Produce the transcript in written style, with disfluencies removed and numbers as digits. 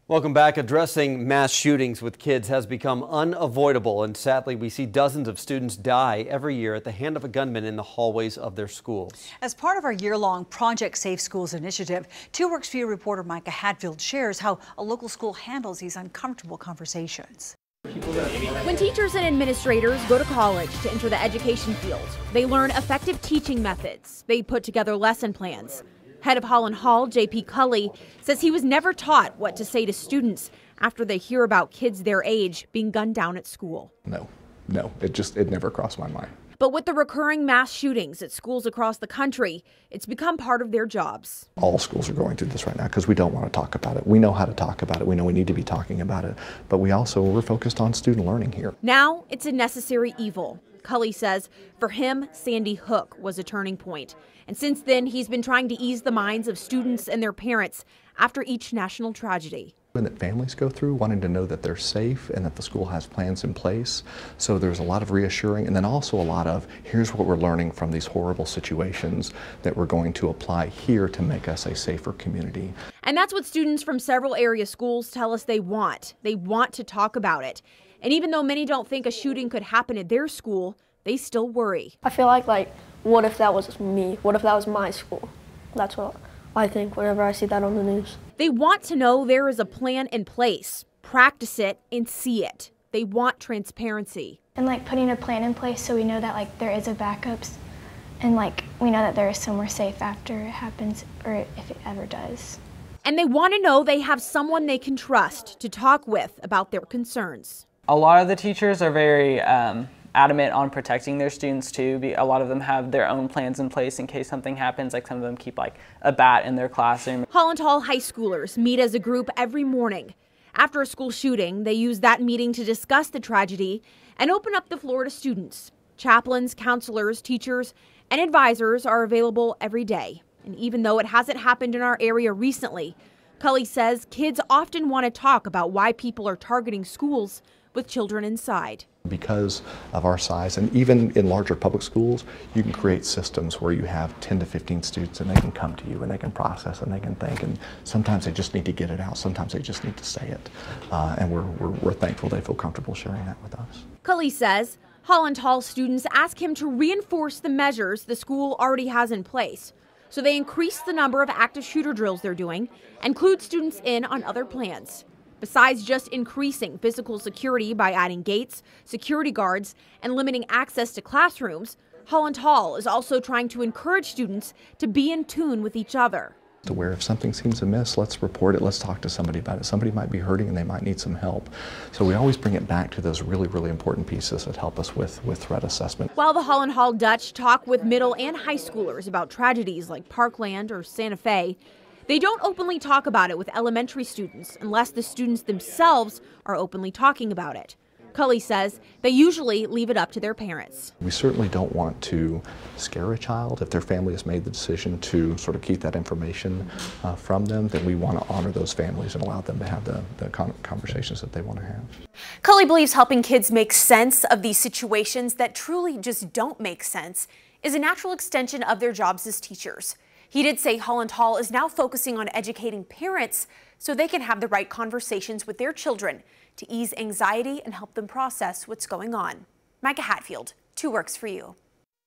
Welcome back. Addressing mass shootings with kids has become unavoidable, and sadly we see dozens of students die every year at the hand of a gunman in the hallways of their schools. As part of our year-long Project Safe Schools initiative, 2 Works For You reporter Micah Hatfield shares how a local school handles these uncomfortable conversations. When teachers and administrators go to college to enter the education field, they learn effective teaching methods. They put together lesson plans. Head of Holland Hall, J.P. Cully, says he was never taught what to say to students after they hear about kids their age being gunned down at school. No, it never crossed my mind. But with the recurring mass shootings at schools across the country, it's become part of their jobs. All schools are going through this right now because we don't want to talk about it. We know how to talk about it. We know we need to be talking about it. But we're focused on student learning here. Now it's a necessary evil. Cully says for him, Sandy Hook was a turning point. And since then, he's been trying to ease the minds of students and their parents after each national tragedy. And that families go through wanting to know that they're safe and that the school has plans in place. So there's a lot of reassuring, and then also a lot of here's what we're learning from these horrible situations that we're going to apply here to make us a safer community. And that's what students from several area schools tell us they want. They want to talk about it. And even though many don't think a shooting could happen at their school, they still worry. I feel like what if that was me? What if that was my school? That's what I think whenever I see that on the news. They want to know there is a plan in place, practice it, and see it. They want transparency. And putting a plan in place so we know that there is a backups and we know that there is somewhere safe after it happens or if it ever does. And they want to know they have someone they can trust to talk with about their concerns. A lot of the teachers are very adamant on protecting their students too. A lot of them have their own plans in place in case something happens. Some of them keep a bat in their classroom. Holland Hall high schoolers meet as a group every morning. After a school shooting, they use that meeting to discuss the tragedy and open up the floor to students. Chaplains, counselors, teachers, and advisors are available every day. And even though it hasn't happened in our area recently, Cully says kids often want to talk about why people are targeting schools with children inside. Because of our size, and even in larger public schools, you can create systems where you have 10 to 15 students and they can come to you and they can process and they can think, and sometimes they just need to get it out, sometimes they just need to say it. And we're thankful they feel comfortable sharing that with us. Cully says Holland Hall students ask him to reinforce the measures the school already has in place. So they increase the number of active shooter drills they're doing, and include students in on other plans. Besides just increasing physical security by adding gates, security guards, and limiting access to classrooms, Holland Hall is also trying to encourage students to be in tune with each other. To where if something seems amiss, let's report it, let's talk to somebody about it. Somebody might be hurting and they might need some help. So we always bring it back to those really, really important pieces that help us with threat assessment. While the Holland Hall Dutch talk with middle and high schoolers about tragedies like Parkland or Santa Fe, they don't openly talk about it with elementary students unless the students themselves are openly talking about it. Cully says they usually leave it up to their parents. We certainly don't want to scare a child. If their family has made the decision to sort of keep that information from them, then we want to honor those families and allow them to have the conversations that they want to have. Cully believes helping kids make sense of these situations that truly just don't make sense is a natural extension of their jobs as teachers. He did say Holland Hall is now focusing on educating parents so they can have the right conversations with their children to ease anxiety and help them process what's going on. Micah Hatfield, 2 Works For You.